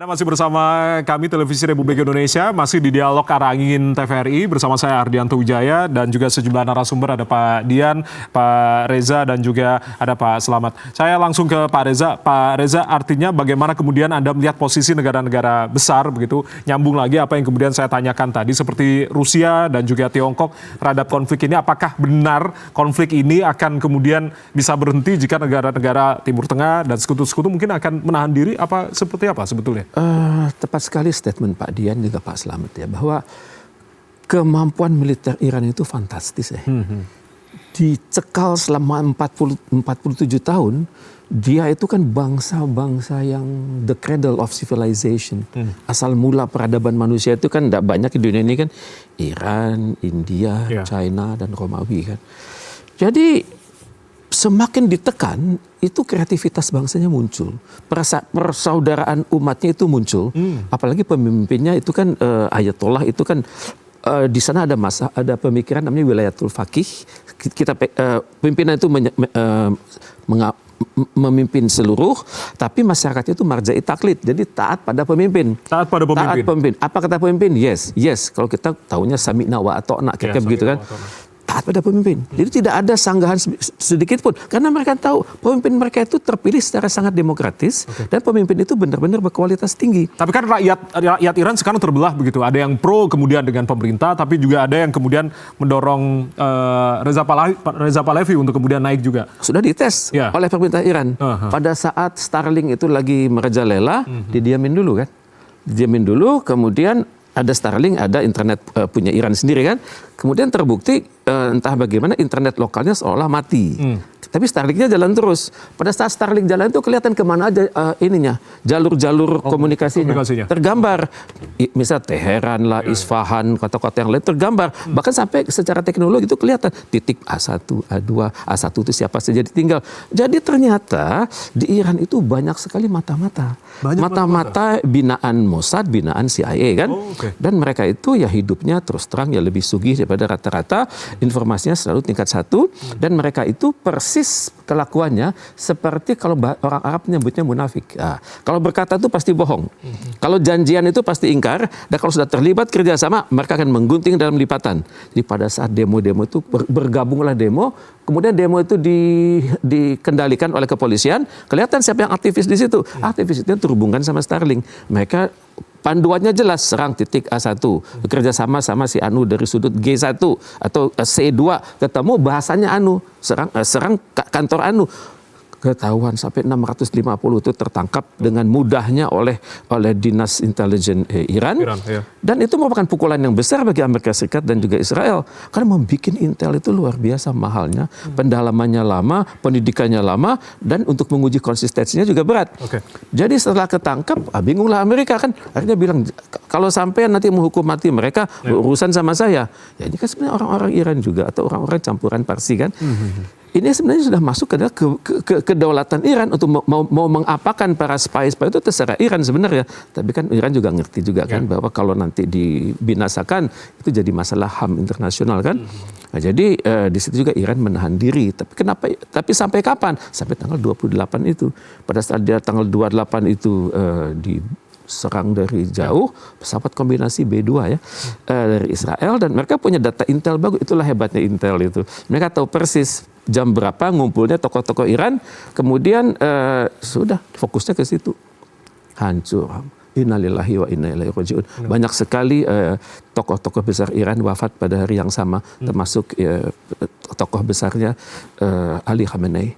Anda masih bersama kami Televisi Republik Indonesia, masih di dialog Arah Angin TVRI bersama saya Ardianto Wijaya dan juga sejumlah narasumber, ada Pak Dian, Pak Reza dan juga ada Pak Selamat. Saya langsung ke Pak Reza. Pak Reza, artinya bagaimana kemudian Anda melihat posisi negara-negara besar begitu, nyambung lagi apa yang kemudian saya tanyakan tadi seperti Rusia dan juga Tiongkok terhadap konflik ini, apakah benar konflik ini akan kemudian bisa berhenti jika negara-negara Timur Tengah dan sekutu-sekutu mungkin akan menahan diri, apa seperti apa sebetulnya? Tepat sekali statement Pak Dian juga Pak Selamat ya, bahwa kemampuan militer Iran itu fantastis ya. Dicekal selama 47 tahun, dia itu kan bangsa-bangsa yang the cradle of civilization. Asal mula peradaban manusia itu kan tidak banyak di dunia ini kan, Iran, India, China dan Romawi kan. Jadi semakin ditekan, itu kreativitas bangsanya muncul, persaudaraan umatnya itu muncul, apalagi pemimpinnya itu kan Ayatollah itu kan di sana ada pemikiran namanya wilayatul faqih. Pimpinan itu memimpin seluruh, tapi masyarakatnya itu marja'i taklid, jadi taat pada pemimpin. Taat pada pemimpin. Taat pemimpin. Apa kata pemimpin? Yes. Kalau kita tahunya sami'na wa ata'na, kayak begitu kan. Taat pada pemimpin. Jadi tidak ada sanggahan sedikit pun. Karena mereka tahu pemimpin mereka itu terpilih secara sangat demokratis dan pemimpin itu benar-benar berkualitas tinggi. Tapi kan rakyat Iran sekarang terbelah begitu. Ada yang pro kemudian dengan pemerintah, tapi juga ada yang kemudian mendorong Reza Pahlavi untuk kemudian naik juga. Sudah dites oleh pemerintah Iran. Pada saat Starlink itu lagi merajalela, didiamin dulu kan. Didiamin dulu, kemudian ada Starlink, ada internet punya Iran sendiri kan. Kemudian terbukti entah bagaimana internet lokalnya seolah mati. Tapi Starlinknya jalan terus. Pada saat Starlink jalan itu kelihatan kemana aja jalur-jalur komunikasinya. Tergambar. Misal Teheran lah, Isfahan, kota-kota yang lain tergambar. Bahkan sampai secara teknologi itu kelihatan. Titik A1, A2, A1 itu siapa saja ditinggal. Jadi ternyata di Iran itu banyak sekali mata-mata. Mata-mata binaan Mossad, binaan CIA kan. Dan mereka itu ya hidupnya terus terang ya lebih sugih daripada rata-rata. Informasinya selalu tingkat 1. Dan mereka itu persis kelakuannya seperti kalau orang Arab menyebutnya munafik. Kalau berkata itu pasti bohong. Kalau janjian itu pasti ingkar. Dan kalau sudah terlibat kerjasama, mereka akan menggunting dalam lipatan. Jadi pada saat demo-demo itu bergabunglah demo. Kemudian demo itu dikendalikan oleh kepolisian. Kelihatan siapa yang aktivis di situ. Aktivis itu terhubungkan sama Starlink. Mereka panduannya jelas, serang titik A1, bekerja sama si Anu dari sudut G1 atau C2, ketemu bahasanya Anu, serang kantor Anu. Ketahuan sampai 650 itu tertangkap dengan mudahnya oleh dinas intelijen Iran. Dan itu merupakan pukulan yang besar bagi Amerika Serikat dan juga Israel. Karena membuat intel itu luar biasa mahalnya, pendalamannya lama, pendidikannya lama, dan untuk menguji konsistensinya juga berat. Jadi setelah ketangkap, bingunglah Amerika kan. Akhirnya bilang, kalau sampai nanti menghukum mati mereka, urusan sama saya. Ya ini kan sebenarnya orang-orang Iran juga, atau orang-orang campuran Parsi kan. Ini sebenarnya sudah masuk ke kedaulatan Iran untuk mau mengapakan para spy itu terserah Iran sebenarnya. Tapi kan Iran juga ngerti juga kan bahwa kalau nanti dibinasakan itu jadi masalah HAM internasional kan. Nah, jadi di situ juga Iran menahan diri. Tapi sampai kapan? Sampai tanggal 28 itu. Pada saat dia tanggal 28 itu diserang dari jauh, pesawat kombinasi B2 ya dari Israel, dan mereka punya data intel bagus. Itulah hebatnya intel itu. Mereka tahu persis jam berapa ngumpulnya tokoh-tokoh Iran, kemudian sudah fokusnya ke situ. Hancur. Innalillahi wa inna ilaihi raji'un. Banyak sekali tokoh-tokoh besar Iran wafat pada hari yang sama, termasuk tokoh besarnya Ali Khamenei.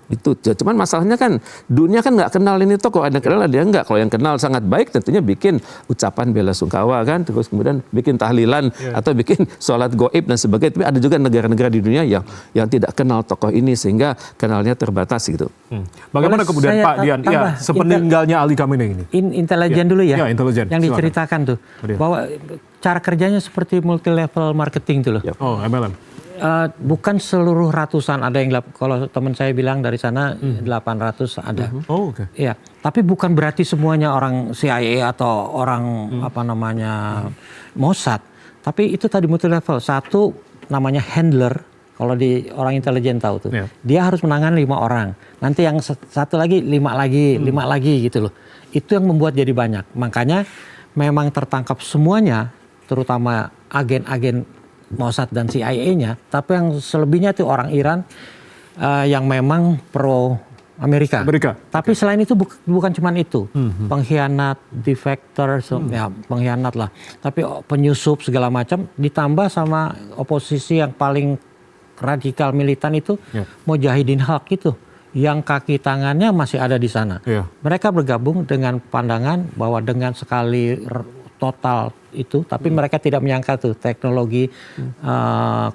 Itu cuman masalahnya kan dunia kan nggak kenal ini tokoh, ada kenal ada yang nggak. Kalau yang kenal sangat baik tentunya bikin ucapan bela sungkawa kan, terus kemudian bikin tahlilan atau bikin sholat goib dan sebagainya. Tapi ada juga negara-negara di dunia yang tidak kenal tokoh ini sehingga kenalnya terbatas gitu. Bagaimana kemudian Pak Dian sepeninggalnya Ali Khamenei ini? Intelijen dulu ya, yang diceritakan tuh bahwa cara kerjanya seperti multi level marketing tuh loh. MLM. Bukan seluruh ratusan, ada yang kalau teman saya bilang dari sana 800 ada. Ya, tapi bukan berarti semuanya orang CIA atau orang Mossad. Tapi itu tadi multi level. Satu namanya handler, Kalau di orang intelijen tahu tuh, Yeah. dia harus menangani 5 orang. Nanti yang satu lagi 5 lagi gitu loh. Itu yang membuat jadi banyak. Makanya memang tertangkap semuanya, terutama agen-agen Mossad dan CIA-nya. Tapi yang selebihnya itu orang Iran yang memang pro Amerika. Tapi selain itu bukan cuma itu. Pengkhianat, defector, ya pengkhianat lah. Tapi penyusup segala macam ditambah sama oposisi yang paling radikal militan itu Mujahidin Khalq itu. Yang kaki tangannya masih ada di sana. Mereka bergabung dengan pandangan bahwa dengan sekali total itu, tapi mereka tidak menyangka tuh teknologi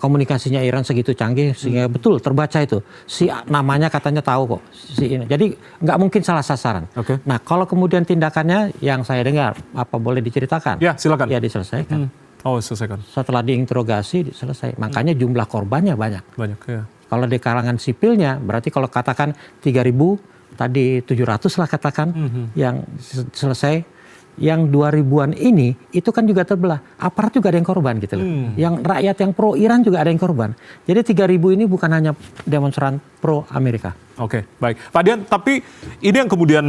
komunikasinya Iran segitu canggih sehingga betul terbaca itu. Si namanya katanya tahu kok si ini. Jadi nggak mungkin salah sasaran. Nah kalau kemudian tindakannya yang saya dengar, apa boleh diceritakan? Ya silakan. Ya diselesaikan. Oh selesaikan. Setelah diinterogasi selesai. Makanya jumlah korbannya banyak. Banyak ya. Kalau di kalangan sipilnya berarti kalau katakan 3.000 tadi 700 lah katakan yang selesai. Yang 2000-an ini itu kan juga terbelah. Aparat juga ada yang korban gitu loh. Yang rakyat yang pro Iran juga ada yang korban. Jadi 3.000 ini bukan hanya demonstran pro Amerika. Oke, baik. Pak Dian, tapi ini yang kemudian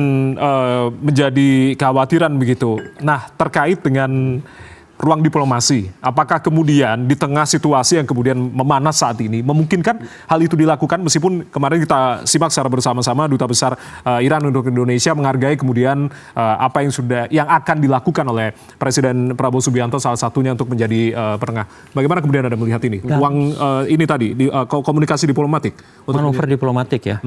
menjadi kekhawatiran begitu. Nah, terkait dengan ruang diplomasi, apakah kemudian di tengah situasi yang kemudian memanas saat ini memungkinkan hal itu dilakukan, meskipun kemarin kita simak secara bersama-sama Duta Besar Iran untuk Indonesia menghargai kemudian apa yang akan dilakukan oleh Presiden Prabowo Subianto salah satunya untuk menjadi penengah. Bagaimana kemudian Anda melihat ini? Ruang ini tadi komunikasi diplomatik, manuver diplomatik ya.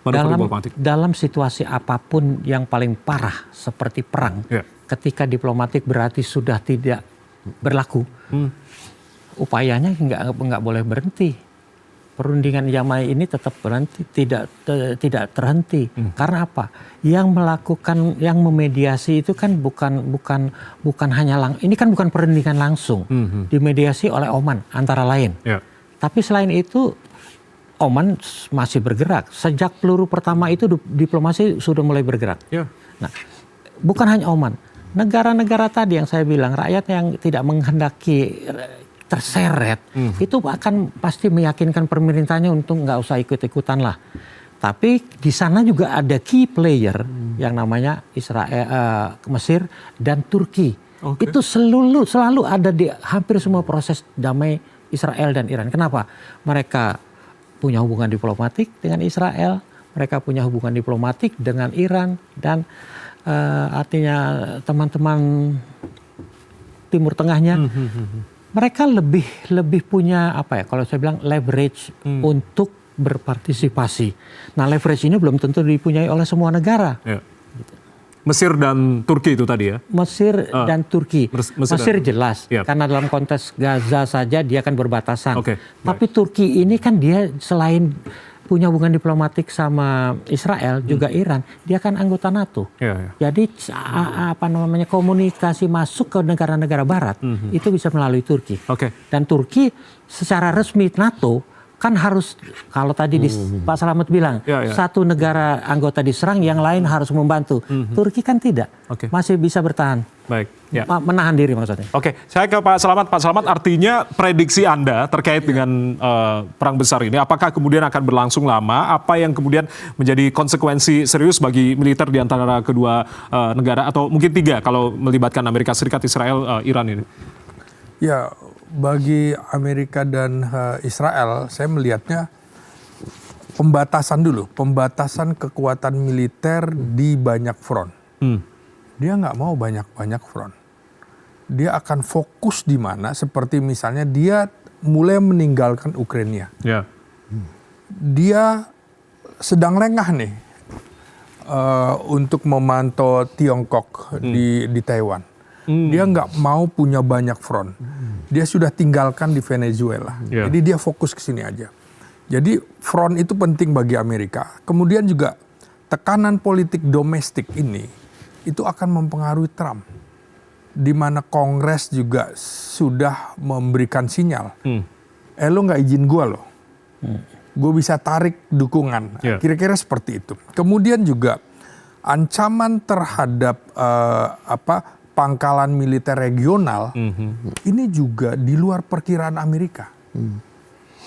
Diplomatik. Dalam situasi apapun yang paling parah seperti perang. Ketika diplomatik berarti sudah tidak berlaku, upayanya nggak boleh berhenti. Perundingan damai ini tetap berhenti, tidak terhenti. Karena apa? Yang melakukan, yang memediasi itu kan bukan hanya ini kan bukan perundingan langsung, dimediasi oleh Oman antara lain. Tapi selain itu Oman masih bergerak. Sejak peluru pertama itu diplomasi sudah mulai bergerak. Nah, bukan hanya Oman. Negara-negara tadi yang saya bilang, rakyat yang tidak menghendaki terseret, itu akan pasti meyakinkan pemerintahnya untuk nggak usah ikut-ikutan lah. Tapi di sana juga ada key player yang namanya Israel, Mesir dan Turki. Itu selalu ada di hampir semua proses damai Israel dan Iran. Kenapa? Mereka punya hubungan diplomatik dengan Israel, mereka punya hubungan diplomatik dengan Iran dan artinya teman-teman Timur Tengahnya, mereka lebih punya apa ya? Kalau saya bilang leverage untuk berpartisipasi. Nah leverage ini belum tentu dipunyai oleh semua negara. Mesir dan Turki itu tadi ya? Mesir dan Turki. Mesir jelas, karena dalam konteks Gaza saja dia kan berbatasan. Tapi Turki ini kan dia selain punya hubungan diplomatik sama Israel juga Iran, dia kan anggota NATO. Jadi komunikasi masuk ke negara-negara Barat itu bisa melalui Turki. Dan Turki secara resmi NATO kan harus, kalau tadi Pak Slamet bilang, satu negara anggota diserang, yang lain harus membantu. Turki kan tidak, masih bisa bertahan. Menahan diri maksudnya. Saya ke Pak Slamet. Pak Slamet, artinya prediksi Anda terkait dengan perang besar ini, apakah kemudian akan berlangsung lama? Apa yang kemudian menjadi konsekuensi serius bagi militer di antara kedua negara, atau mungkin 3 kalau melibatkan Amerika Serikat, Israel, Iran ini? Ya, bagi Amerika dan Israel, saya melihatnya pembatasan dulu, pembatasan kekuatan militer di banyak front. Dia nggak mau banyak-banyak front. Dia akan fokus di mana, seperti misalnya dia mulai meninggalkan Ukraina. Dia sedang lengah nih untuk memantau Tiongkok di Taiwan. Dia nggak mau punya banyak front. Dia sudah tinggalkan di Venezuela. Jadi dia fokus ke sini aja. Jadi front itu penting bagi Amerika. Kemudian juga tekanan politik domestik ini itu akan mempengaruhi Trump. Di mana Kongres juga sudah memberikan sinyal. Lo nggak izin gue loh. Gue bisa tarik dukungan. Kira-kira seperti itu. Kemudian juga ancaman terhadap pangkalan militer regional ini juga di luar perkiraan Amerika.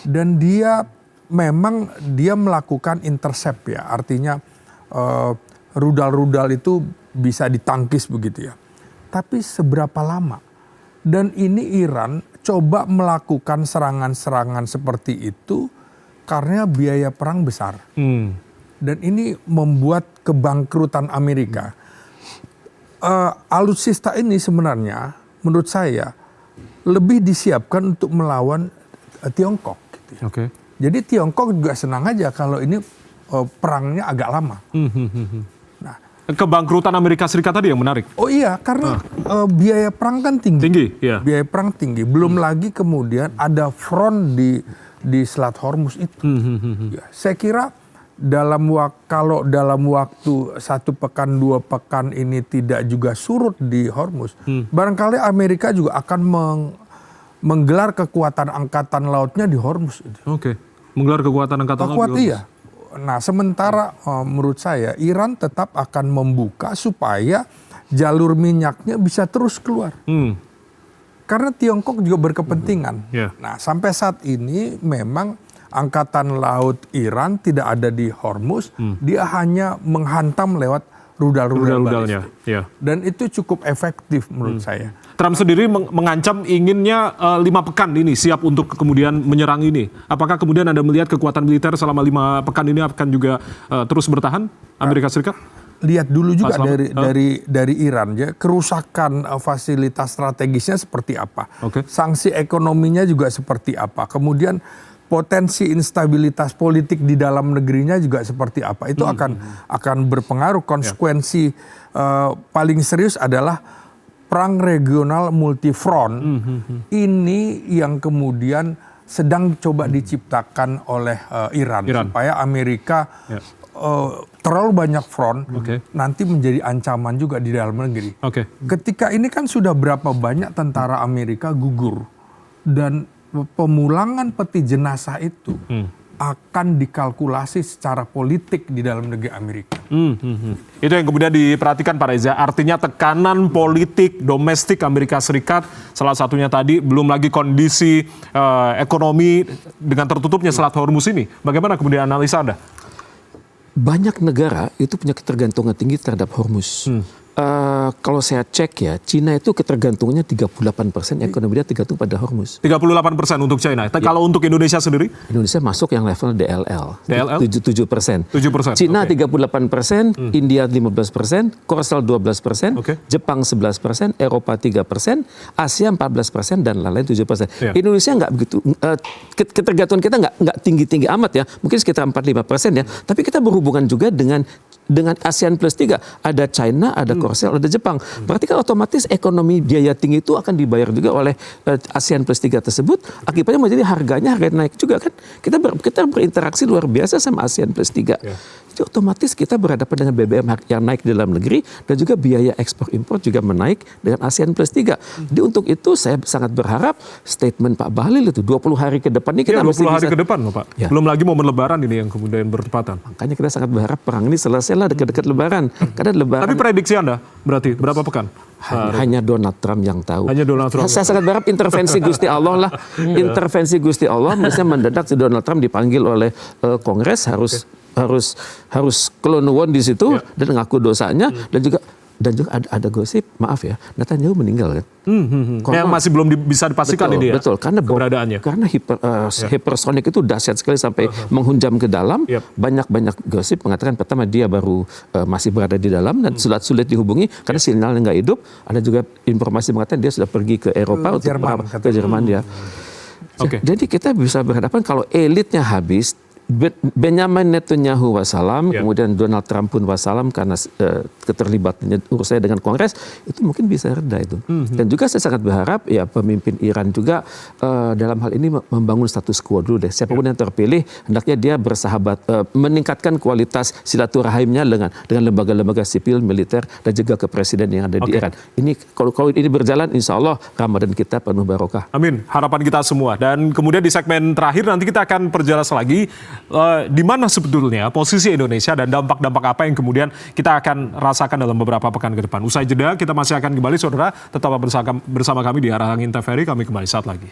Dan dia memang melakukan intercept ya, artinya rudal-rudal itu bisa ditangkis begitu ya. Tapi seberapa lama? Dan ini Iran coba melakukan serangan-serangan seperti itu karena biaya perang besar. Dan ini membuat kebangkrutan Amerika. Alutsista ini sebenarnya menurut saya lebih disiapkan untuk melawan Tiongkok. Gitu ya. Oke. Jadi Tiongkok juga senang aja kalau ini perangnya agak lama. Nah, Kebangkrutan Amerika Serikat tadi yang menarik. oh iya, karena biaya perang kan tinggi. Tinggi, ya. Biaya perang tinggi. Belum lagi kemudian ada front di Selat Hormuz itu. Ya, saya kira kalau dalam waktu 1 pekan 2 pekan ini tidak juga surut di Hormuz, barangkali Amerika juga akan menggelar kekuatan angkatan lautnya di Hormuz. Oke. Menggelar kekuatan angkatan laut. Iya. Nah, sementara menurut saya Iran tetap akan membuka supaya jalur minyaknya bisa terus keluar. Karena Tiongkok juga berkepentingan. Yeah. Nah, sampai saat ini memang angkatan laut Iran tidak ada di Hormuz, dia hanya menghantam lewat rudal-rudal Rudal-rudalnya. balistik. Ya. Dan itu cukup efektif menurut saya. Trump sendiri mengancam inginnya 5 pekan ini siap untuk kemudian menyerang ini. Apakah kemudian Anda melihat kekuatan militer selama 5 pekan ini akan juga terus bertahan Amerika Serikat? Lihat dulu juga Pak dari Iran ya, kerusakan fasilitas strategisnya seperti apa. Oke. Sanksi ekonominya juga seperti apa. Kemudian potensi instabilitas politik di dalam negerinya juga seperti apa. Itu akan berpengaruh. Konsekuensi paling serius adalah perang regional multifront. Ini yang kemudian sedang coba diciptakan oleh Iran. Supaya Amerika terlalu banyak front nanti menjadi ancaman juga di dalam negeri. Ketika ini kan sudah berapa banyak tentara Amerika gugur. Dan pemulangan peti jenazah itu akan dikalkulasi secara politik di dalam negeri Amerika. Itu yang kemudian diperhatikan Pak Reza. Artinya tekanan politik domestik Amerika Serikat, salah satunya tadi, belum lagi kondisi ekonomi dengan tertutupnya Selat Hormuz ini. Bagaimana kemudian analisa Anda? Banyak negara itu punya ketergantungan tinggi terhadap Hormuz. Kalau saya cek ya, Cina itu ketergantungannya 38% ekonomi dia tergantung pada Hormuz. 38% untuk China. Kalau untuk Indonesia sendiri? Indonesia masuk yang level DLL. DLL? 7%. 7%. Cina 38%, India 15%, Korsel 12%, Jepang 11%, Eropa 3%, Asia 14%, dan lain-lain 7%. Indonesia nggak begitu, ketergantungan kita nggak tinggi-tinggi amat ya, mungkin sekitar 4-5% ya, tapi kita berhubungan juga dengan ASEAN plus 3, ada China, ada Korsel, ada Jepang. Berarti kan otomatis ekonomi biaya tinggi itu akan dibayar juga oleh ASEAN plus 3 tersebut. Akibatnya menjadi harga naik juga kan. Kita berinteraksi luar biasa sama ASEAN plus 3. Jadi otomatis kita berhadapan dengan BBM yang naik di dalam negeri dan juga biaya ekspor impor juga menaik dengan ASEAN plus 3. Jadi untuk itu saya sangat berharap statement Pak Bahlil itu 20 hari ke depan ini kita 20 hari ke depan loh Pak. Ya. Belum lagi momen Lebaran ini yang kemudian bertepatan. Makanya kita sangat berharap perang ini selesai lah dekat-dekat Lebaran. Karena Lebaran. Tapi prediksi Anda berarti berapa pekan? Hanya Donald Trump yang tahu. Hanya Donald Trump. Saya sangat berharap intervensi Gusti Allah lah. Intervensi Gusti Allah, misalnya mendadak si Donald Trump dipanggil oleh Kongres harus clone one di situ dan ngaku dosanya dan juga ada gosip, maaf ya, Netanyahu meninggal kan. Yang masih belum bisa dipastikan betul, ini ya. Betul, karena keberadaannya. Karena hypersonic itu dahsyat sekali sampai menghunjam ke dalam. Banyak gosip mengatakan pertama dia baru masih berada di dalam dan sulit dihubungi karena sinyalnya nggak hidup. Ada juga informasi mengatakan dia sudah pergi ke Eropa ke Jerman dia. Jadi kita bisa berhadapan kalau elitnya habis. Benjamin Netanyahu wassalam, kemudian Donald Trump pun wassalam karena keterlibatannya urusannya dengan Kongres, itu mungkin bisa reda itu. Dan juga saya sangat berharap ya pemimpin Iran juga dalam hal ini membangun status quo dulu deh. Siapapun yang terpilih, hendaknya dia bersahabat, meningkatkan kualitas silaturahimnya dengan lembaga-lembaga sipil, militer, dan juga ke presiden yang ada di Iran. Ini kalau ini berjalan, insya Allah Ramadan kita penuh barokah. Amin, harapan kita semua. Dan kemudian di segmen terakhir nanti kita akan perjelas lagi di mana sebetulnya posisi Indonesia dan dampak-dampak apa yang kemudian kita akan rasakan dalam beberapa pekan ke depan. Usai jeda, kita masih akan kembali, saudara. Tetap bersama kami di Arah Angin TVRI. Kami kembali saat lagi.